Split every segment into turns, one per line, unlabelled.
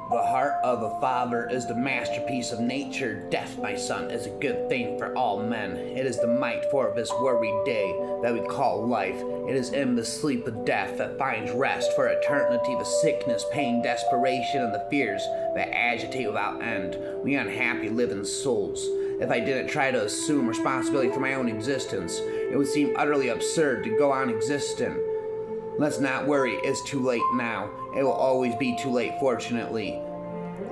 The heart of a father is the masterpiece of nature. Death, my son, is a good thing for all men. It is the might for this worried day that we call life. It is in the sleep of death that finds rest for eternity. The sickness, pain, desperation, and the fears that agitate without end. We unhappy living souls. If I didn't try to assume responsibility for my own existence, it would seem utterly absurd to go on existing. Let's not worry, it's too late now. It will always be too late, fortunately.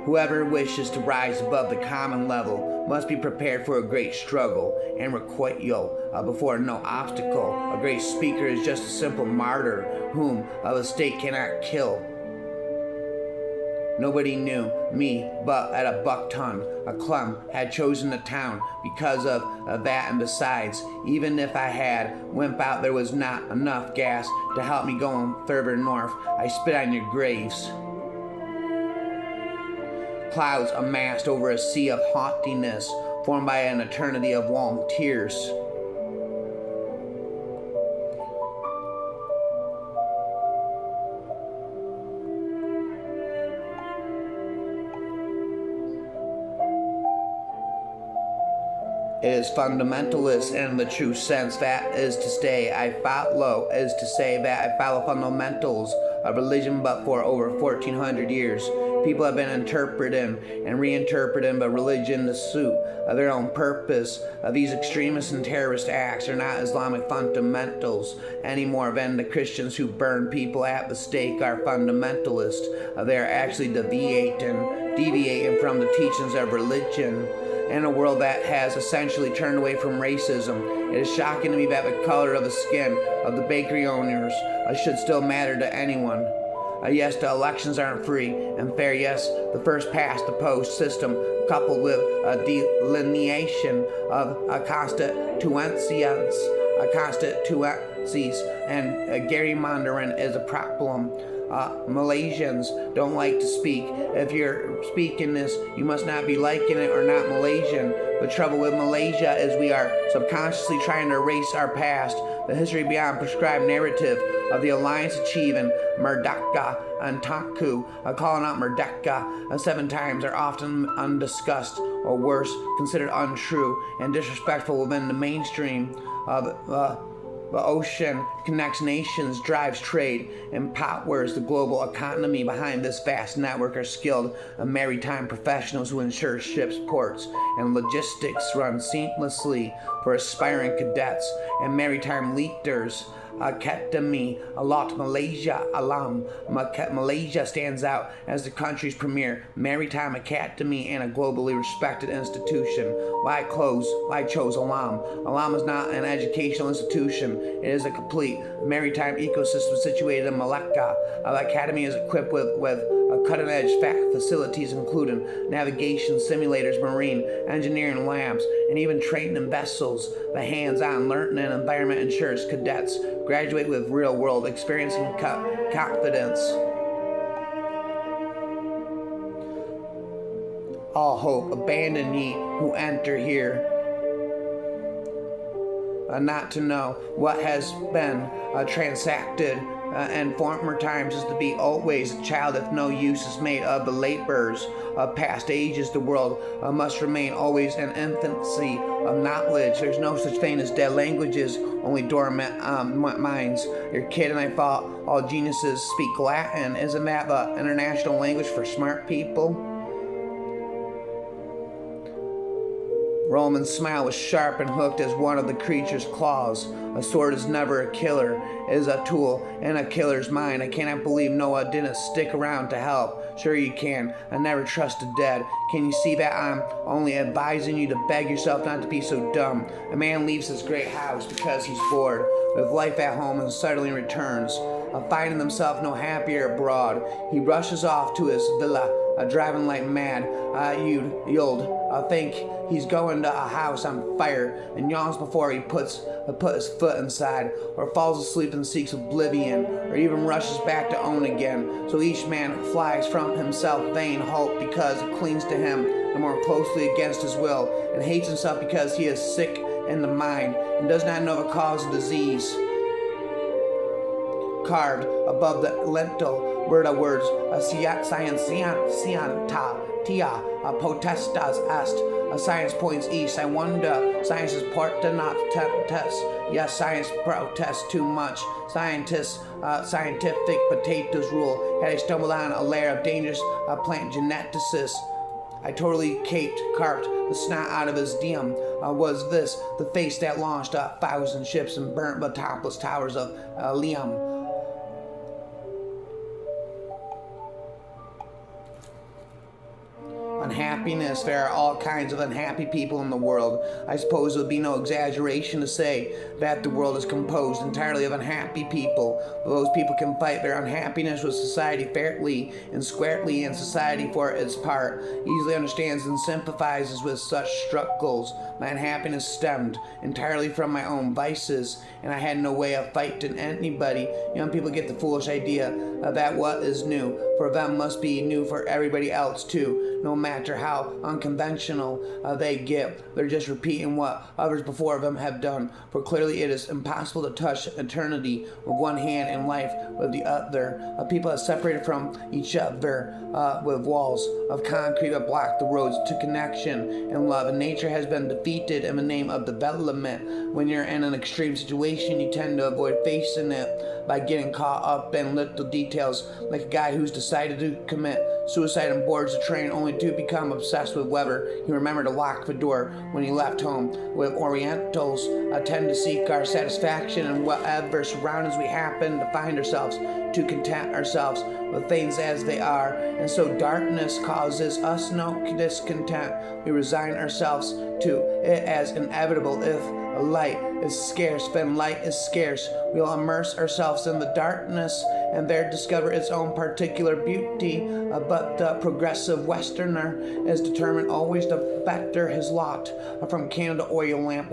Whoever wishes to rise above the common level must be prepared for a great struggle and recoil before no obstacle. A great speaker is just a simple martyr whom the state cannot kill. Nobody knew me, but at a buck-ton, a clum had chosen the town because of that, and besides, even if I had wimp out, there was not enough gas to help me going further north. I spit on your graves. Clouds amassed over a sea of haughtiness, formed by an eternity of long tears. It is fundamentalist in the true sense. That is to say, I follow fundamentals of religion, but for over 1400 years, people have been interpreting and reinterpreting the religion to suit their own purpose. These extremist and terrorist acts are not Islamic fundamentals any more than the Christians who burn people at the stake are fundamentalists. They are actually deviating from the teachings of religion. In a world that has essentially turned away from racism, it is shocking to me that the color of the skin of the bakery owners should still matter to anyone. Yes, the elections aren't free and fair. Yes, the first past the post system, coupled with a delineation of constituencies and gerrymandering is a problem. Malaysians don't like to speak. If you're speaking this, you must not be liking it or not Malaysian. The trouble with Malaysia is we are subconsciously trying to erase our past. The history beyond prescribed narrative of the alliance achieving Merdeka and Tangku, calling out Merdeka 7 times, are often undiscussed, or worse, considered untrue and disrespectful within the mainstream of the ocean connects nations, drives trade, and powers the global economy. Behind this vast network are skilled maritime professionals who ensure ships, ports, and logistics run seamlessly for aspiring cadets and maritime leaders. Academy Alot Malaysia Alam. Malaysia stands out as the country's premier maritime academy and a globally respected institution. Why chose Alam? Alam is not an educational institution. It is a complete maritime ecosystem situated in Malacca. The academy is equipped with cutting-edge facilities including navigation simulators, marine engineering labs, and even training in vessels. The hands-on learning environment ensures cadets graduate with real-world experience and confidence. All hope abandon ye who enter here, not to know what has been transacted and former times is to be always a child if no use is made of the laborers of past ages. The world must remain always in infancy of knowledge. There's no such thing as dead languages, only dormant minds. Your kid and I thought all geniuses speak Latin. Isn't that the international language for smart people? Roman's smile was sharp and hooked as one of the creature's claws. A sword is never a killer. It is a tool in a killer's mind. I cannot believe Noah didn't stick around to help. Sure you can. I never trust the dead. Can you see that I'm only advising you to beg yourself not to be so dumb? A man leaves his great house because he's bored with life at home and suddenly returns, finding himself no happier abroad. He rushes off to his villa, driving like mad. You'd think he's going to a house on fire and yawns before he put his foot inside, or falls asleep and seeks oblivion, or even rushes back to own again. So each man flies from himself vain hope because it clings to him the more closely against his will, and hates himself because he is sick in the mind and does not know the cause of disease. Carved above the lintel word of words, scientianta, tia, potestas est, science points east. I wonder, science is part to not test. Yes, science protests too much. Scientists, scientific potatoes rule. Had I stumbled on a layer of dangerous plant geneticists, I totally carped the snot out of his diem. Was this the face that launched 1,000 ships and burnt the topless towers of Liam? Unhappiness. There are all kinds of unhappy people in the world. I suppose it would be no exaggeration to say that the world is composed entirely of unhappy people. Those people can fight their unhappiness with society fairly and squarely, and society, for its part, easily understands and sympathizes with such struggles. My unhappiness stemmed entirely from my own vices, and I had no way of fighting anybody. Young people get the foolish idea that what is new for them must be new for everybody else too. No matter how unconventional they get, they're just repeating what others before them have done. For clearly it is impossible to touch eternity with one hand and life with the other. People are separated from each other with walls of concrete that block the roads to connection and love. And nature has been defeated in the name of development. When you're in an extreme situation, you tend to avoid facing it by getting caught up in little details, like a guy who's decided to commit suicide and boards the train only to become obsessed with whether he remembered to lock the door when he left home. With Orientals, tend to seek our satisfaction in whatever surroundings we happen to find ourselves, to content ourselves with things as they are, and so darkness causes us no discontent. We resign ourselves to it as inevitable. If light is scarce, then light is scarce. We'll immerse ourselves in the darkness and there discover its own particular beauty. But the progressive Westerner is determined always to better his lot. From candle to oil lamp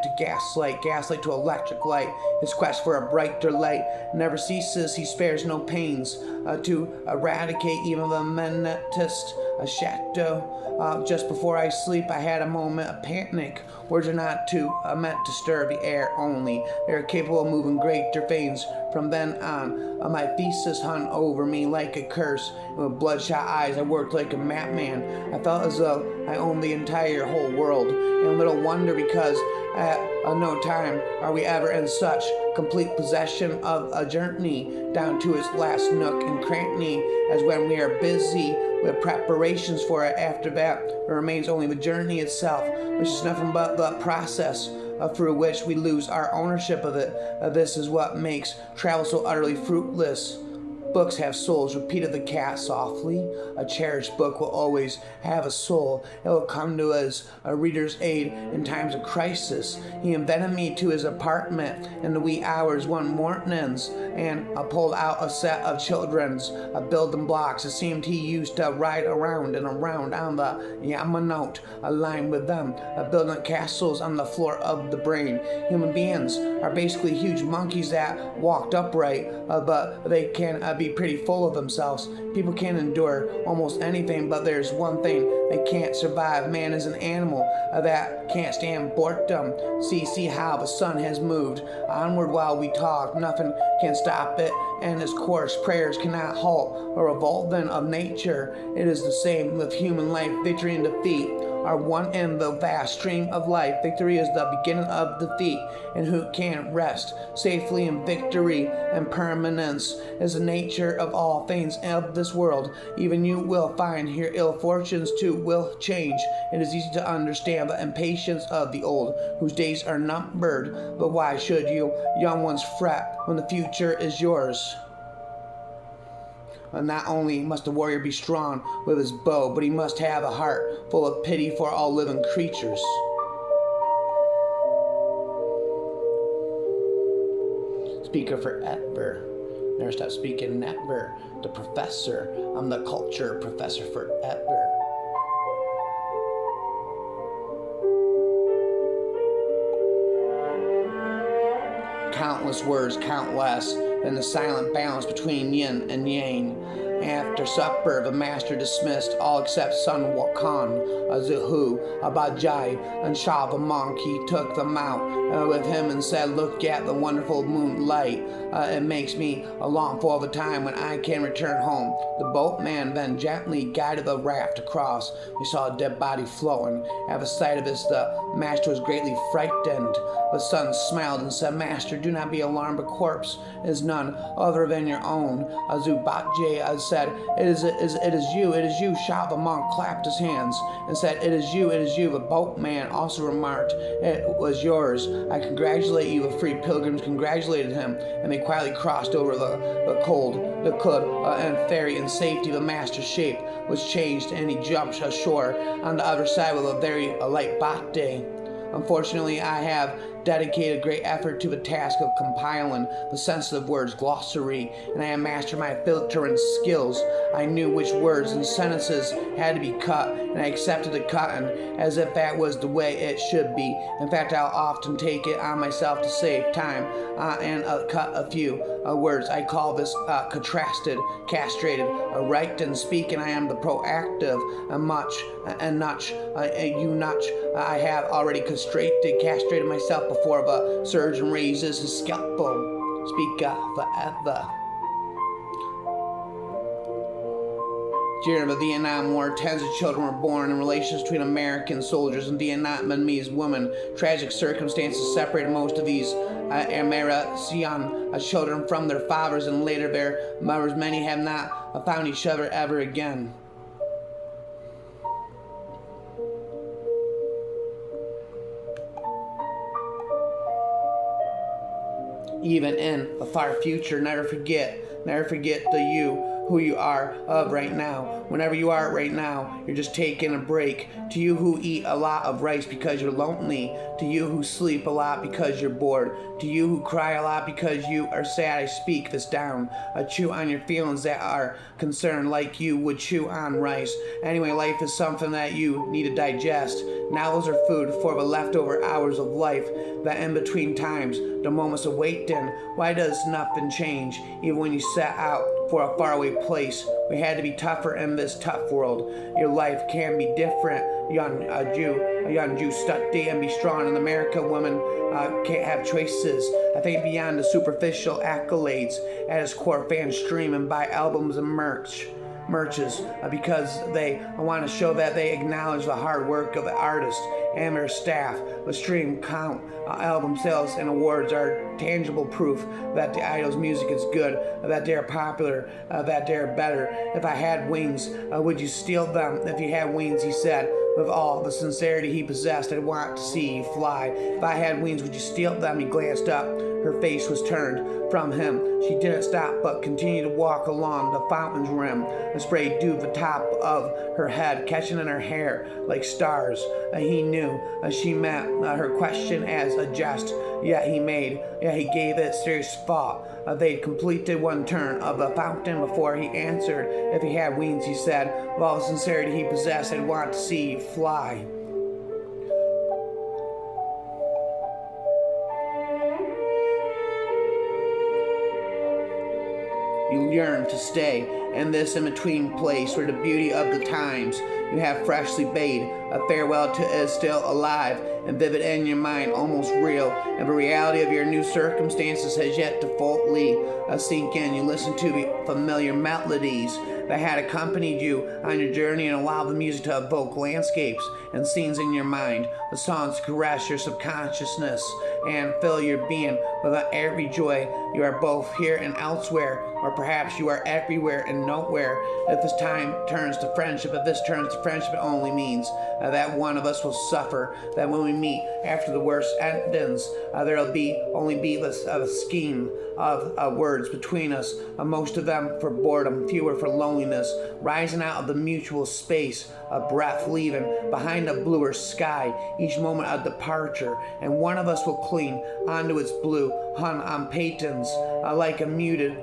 to gaslight to electric light. His quest for a brighter light never ceases. He spares no pains to eradicate even the minutest shadow. Just before I sleep, I had a moment of panic. Words are not meant to stir the air only. They are capable of moving greater things. From then on, my thesis hung over me like a curse. With bloodshot eyes, I worked like a madman. I felt as though I owned the entire whole world. And little wonder, because at no time are we ever in such complete possession of a journey down to its last nook and cranny as when we are busy with preparations for it. After that, there remains only the journey itself, which is nothing but the process through which we lose our ownership of it. This is what makes travel so utterly fruitless. Books have souls, repeated the cat softly. A cherished book will always have a soul. It will come to us a reader's aid in times of crisis. He invited me to his apartment in the wee hours one mornings, and I pulled out a set of children's building blocks. It seemed he used to ride around and around on the Yamanote, aligned with them, building castles on the floor of the brain. Human beings are basically huge monkeys that walked upright, but they can be pretty full of themselves. People can endure almost anything, but there's one thing they can't survive. Man is an animal that can't stand boredom. See how the sun has moved onward while we talk. Nothing can stop it and its course. Prayers cannot halt a revolving of nature. It is the same with human life. Victory and defeat are one in the vast stream of life. Victory is the beginning of defeat, and who can rest safely in victory? And permanence is the nature of all things of this world. Even you will find here ill fortunes too will change. It is easy to understand the impatience of the old, whose days are numbered. But why should you young ones fret when the future is yours? Not only must the warrior be strong with his bow, but he must have a heart full of pity for all living creatures. Speaker forever. Never stop speaking, never. The professor. I'm the culture professor forever. Countless words count less than the silent balance between yin and yang. After supper, the master dismissed all except Sun Wukong, Zuhu, Abajai, and Sha the monk. He took them out with him and said, "Look at the wonderful moonlight. It makes me long for the time when I can return home." The boatman then gently guided the raft across. We saw a dead body floating. At the sight of this, the master was greatly frightened. The son smiled and said, "Master, do not be alarmed. The corpse is none other than your own." Zubatje said, it is you." Sha the monk clapped his hands and said, it is you." The boatman also remarked, "It was yours. I congratulate you." The three pilgrims congratulated him, and they quietly crossed over the Khud and ferry in safety. The master's shape was changed, and he jumped ashore on the other side with a very light bate. Unfortunately, I have dedicated great effort to the task of compiling the sensitive words glossary, and I have mastered my filtering skills. I knew which words and sentences had to be cut, and I accepted the cutting as if that was the way it should be. In fact, I'll often take it on myself to save time and cut a few words. I call this contrasted, castrated. Right and speaking, I am the proactive, I have already castrated myself before the surgeon raises his scalpel. Speak forever. During the Vietnam War, tens of children were born in relations between American soldiers and Vietnamese women. Tragic circumstances separated most of these American children from their fathers and later their mothers. Many have not found each other ever again. Even in the far future, never forget who you are of right now. Whenever you are right now, you're just taking a break. To you who eat a lot of rice because you're lonely, to you who sleep a lot because you're bored, to you who cry a lot because you are sad, I speak this down. Chew on your feelings that are concerned like you would chew on rice. Anyway, life is something that you need to digest. Novels are food for the leftover hours of life, the in-between times, the moments of waiting. Why does nothing change? Even when you set out for a faraway place, we had to be tougher in this tough world. Your life can be different, a young Jew, study and be strong. In America, women can't have choices. I think beyond the superficial accolades, at its core, fans stream and buy albums and merches because they want to show that they acknowledge the hard work of the artist and their staff. The stream count, album sales, and awards are tangible proof that the idol's music is good, that they're popular, that they're better. If I had wings, would you steal them? If you had wings, he said, with all the sincerity he possessed, I'd want to see you fly. If I had wings, would you steal them? He glanced up. Her face was turned from him. She didn't stop, but continued to walk along the fountain's rim. The spray dewed the top of her head, catching in her hair like stars. He knew she meant her question as a jest, yet he gave it serious thought. They'd completed one turn of the fountain before he answered. If he had wings, he said, with all the sincerity he possessed, I'd want to see you fly. You yearn to stay in this in-between place where the beauty of the times you have freshly bade a farewell to is still alive and vivid in your mind, almost real, and the reality of your new circumstances has yet to fully sink in. You listen to the familiar melodies that had accompanied you on your journey and allow the music to evoke landscapes and scenes in your mind. The songs caress your subconsciousness and fill your being with every joy. You are both here and elsewhere, or perhaps you are everywhere and nowhere. If this time turns to friendship, it only means that one of us will suffer, that when we meet after the worst endings, there'll only be a scheme of words between us, most of them for boredom, fewer for loneliness, rising out of the mutual space, a breath leaving behind a bluer sky, each moment a departure, and one of us will cling onto its blue, hung on patons like a muted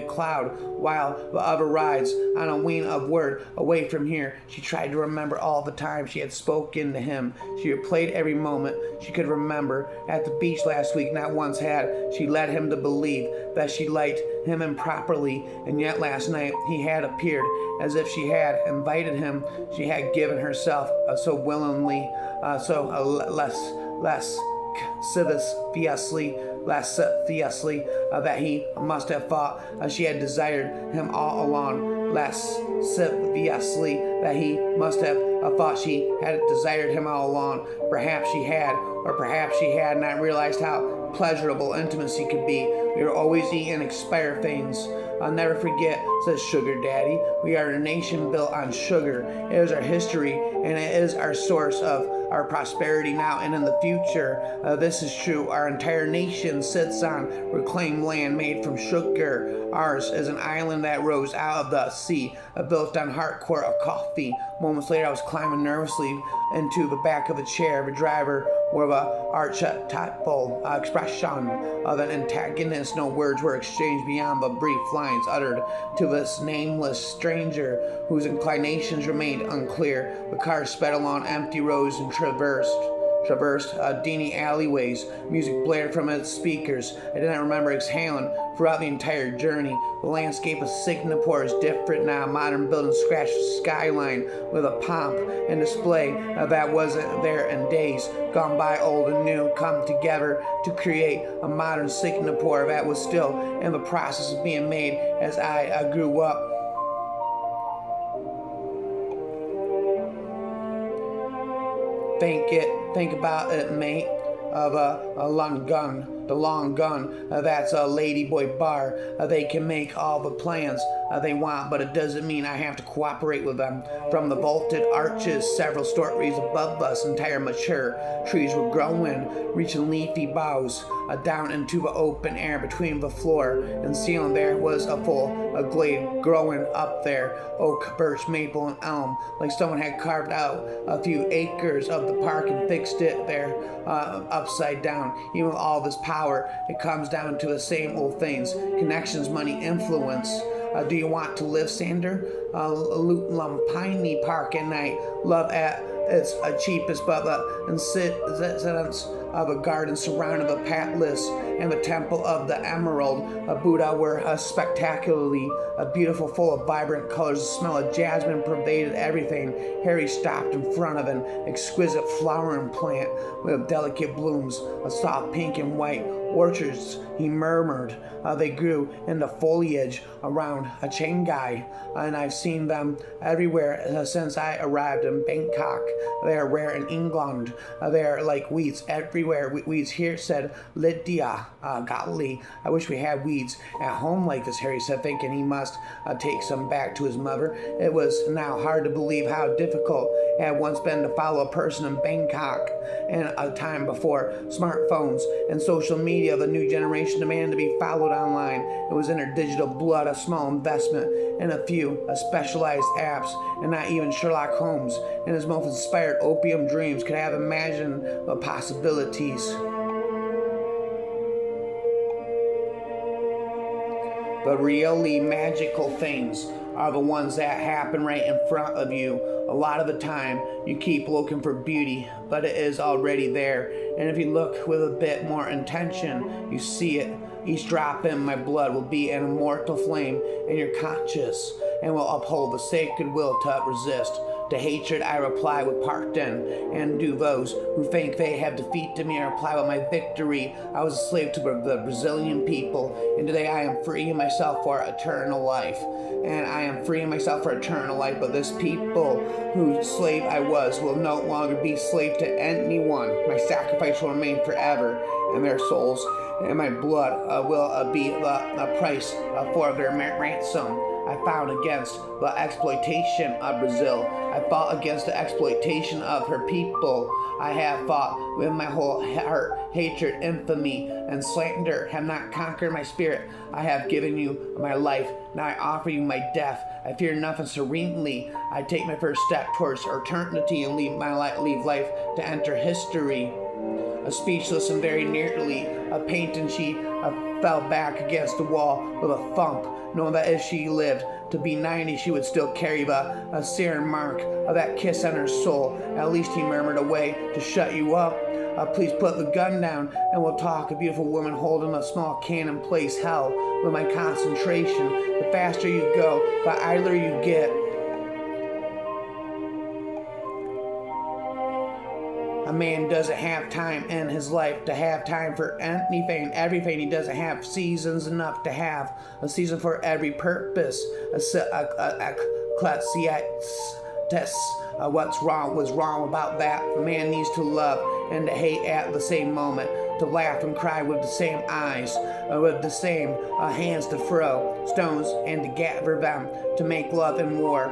cloud, while the other rides on a wing of word away from here. She tried to remember all the time she had spoken to him. She replayed every moment she could remember. At the beach last week, not once had she led him to believe that she liked him improperly, and yet last night he had appeared as if she had invited him. She had given herself so willingly, less lasciviously, that he must have thought she had desired him all along. Lasciviously, that he must have thought she had desired him all along. Perhaps she had, or perhaps she had not realized how pleasurable intimacy could be. We were always eating expired things. I'll never forget, says Sugar Daddy. We are a nation built on sugar. It is our history, and it is our source of our prosperity now and in the future. This is true. Our entire nation sits on reclaimed land made from sugar. Ours is an island that rose out of the sea, built on hardcore of coffee. Moments later, I was climbing nervously into the back of a chair. The driver wore the archetypal expression of an antagonist. No words were exchanged beyond the brief lines uttered to this nameless stranger whose inclinations remained unclear. The car sped along empty roads and traversed dingy alleyways. Music blared from its speakers. I did not remember exhaling throughout the entire journey. The landscape of Singapore is different now. Modern buildings scratch the skyline with a pomp and display that wasn't there in days gone by. Old and new come together to create a modern Singapore that was still in the process of being made as I grew up. Think about it, mate. Of a long gun, the long gun. That's a Ladyboy bar. They can make all the plans they want, but it doesn't mean I have to cooperate with them. From the vaulted arches, several stories above us, entire mature trees were growing, reaching leafy boughs down into the open air between the floor and ceiling. There was a glade growing up there, oak, birch, maple, and elm, like someone had carved out a few acres of the park and fixed it there upside down. Even with all this power, it comes down to the same old things: connections, money, influence. Do you want to live, Sander? Lumpini Park at night. Love at its cheapest, but the incidents of a garden surrounded the palace and the temple of the Emerald Buddha were spectacularly beautiful, full of vibrant colors. The smell of jasmine pervaded everything. Harry stopped in front of an exquisite flowering plant with delicate blooms, a soft pink and white. Orchards, he murmured, they grew in the foliage around Chiang-Mai, and I've seen them everywhere since I arrived in Bangkok. They are rare in England. They are like weeds everywhere. Weeds here, said Lydia. Golly, I wish we had weeds at home like this, Harry said, thinking he must take some back to his mother. It was now hard to believe how difficult it had once been to follow a person in Bangkok in a time before smartphones and social media. The new generation demanded to be followed online. It was in her digital blood, a small investment in a few specialized apps, and not even Sherlock Holmes in his most inspired opium dreams could have imagined the possibilities. The really magical things are the ones that happen right in front of you. A lot of the time, you keep looking for beauty, but it is already there. And if you look with a bit more intention, you see it. Each drop in my blood will be an immortal flame in your conscience and will uphold the sacred will to resist. To hatred I reply with pardon, and to those who think they have defeated me I reply with my victory. I was a slave to the Brazilian people, and today I am freeing myself for eternal life. And I am freeing myself for eternal life, but this people whose slave I was will no longer be slave to anyone. My sacrifice will remain forever, and their souls and my blood will be the price for their ransom. I fought against the exploitation of Brazil. I fought against the exploitation of her people. I have fought with my whole heart. Hatred, infamy, and slander have not conquered my spirit. I have given you my life. Now I offer you my death. I fear nothing serenely. I take my first step towards eternity and leave life to enter history. Speechless and very nearly a painting she fell back against the wall with a thump, knowing that if she lived to be 90, she would still carry a searing mark of that kiss on her soul. At least he murmured away to shut you up. Please put the gun down and we'll talk. A beautiful woman holding a small cannon plays hell with my concentration. The faster you go, the idler you get. A man doesn't have time in his life to have time for anything, everything. He doesn't have seasons enough to have a season for every purpose. What's wrong about that? A man needs to love and to hate at the same moment, to laugh and cry with the same eyes, with the same hands to throw stones and to gather them, to make love and war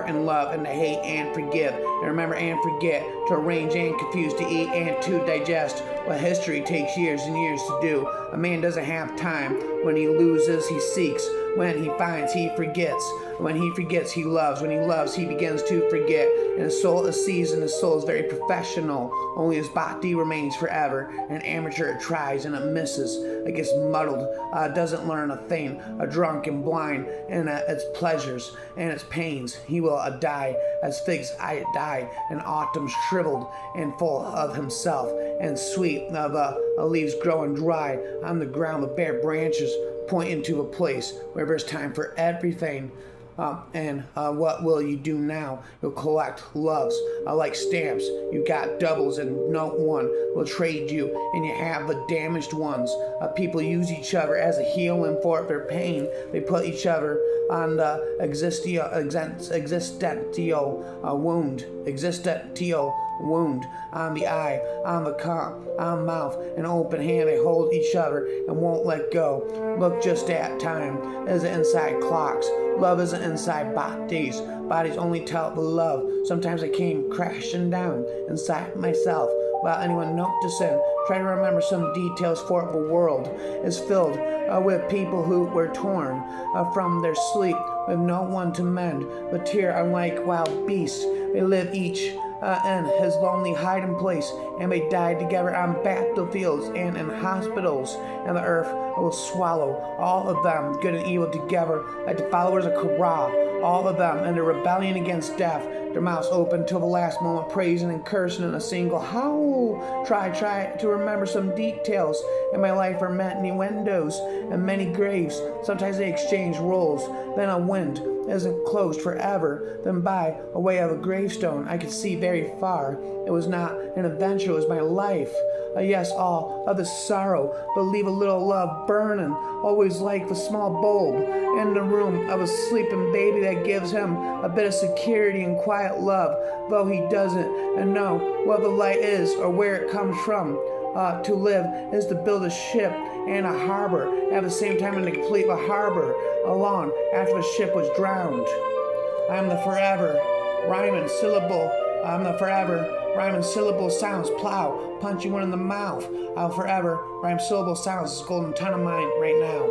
and love, and to hate and forgive, and remember and forget, to arrange and confuse, to eat and to digest. What history takes years and years to do. A man doesn't have time. When he loses, he seeks. When he finds, he forgets. When he forgets, he loves. When he loves, he begins to forget. And his soul is seasoned, his soul is very professional. Only his body remains forever. An amateur tries and it misses. It gets muddled, doesn't learn a thing. A drunk and blind in its pleasures and its pains. He will die as figs die in autumn, shriveled and full of himself, and sweet of leaves growing dry on the ground with bare branches pointing to a place where there's time for everything. What will you do now? You'll collect loves like stamps. You got doubles and no one will trade you, and you have the damaged ones. People use each other as a healing for their pain. They put each other on the existential wound, on the eye, on the on mouth, and open hand. They hold each other and won't let go. Look just at time as inside clocks. Love isn't inside bodies. Bodies only tell the love. Sometimes I came crashing down inside myself without anyone noticing. Try to remember some details, for the world is filled with people who were torn from their sleep with no one to mend. But here, unlike wild beasts, they live each in his lonely hiding place, and they died together on battlefields and in hospitals, and the earth will swallow all of them, good and evil together, like the followers of Korah, all of them in their rebellion against death, their mouths open till the last moment, praising and cursing in a single howl. Try to remember some details. In my life are many windows and many graves. Sometimes they exchange roles. Then a wind isn't closed forever. Then by a way of a gravestone I could see very far. It was not an adventure, it was my life. Yes, all of the sorrow, but leave a little love burning, always like the small bulb in the room of a sleeping baby that gives him a bit of security and quiet love, though he doesn't know what the light is or where it comes from. To live is to build a ship and a harbor, at the same time and to complete the harbor alone after the ship was drowned. I am the forever rhyming syllable. I'm the forever rhyming syllable sounds. Plow, punch you one in the mouth. I'll forever rhyme syllable sounds. This golden ton of mine right now.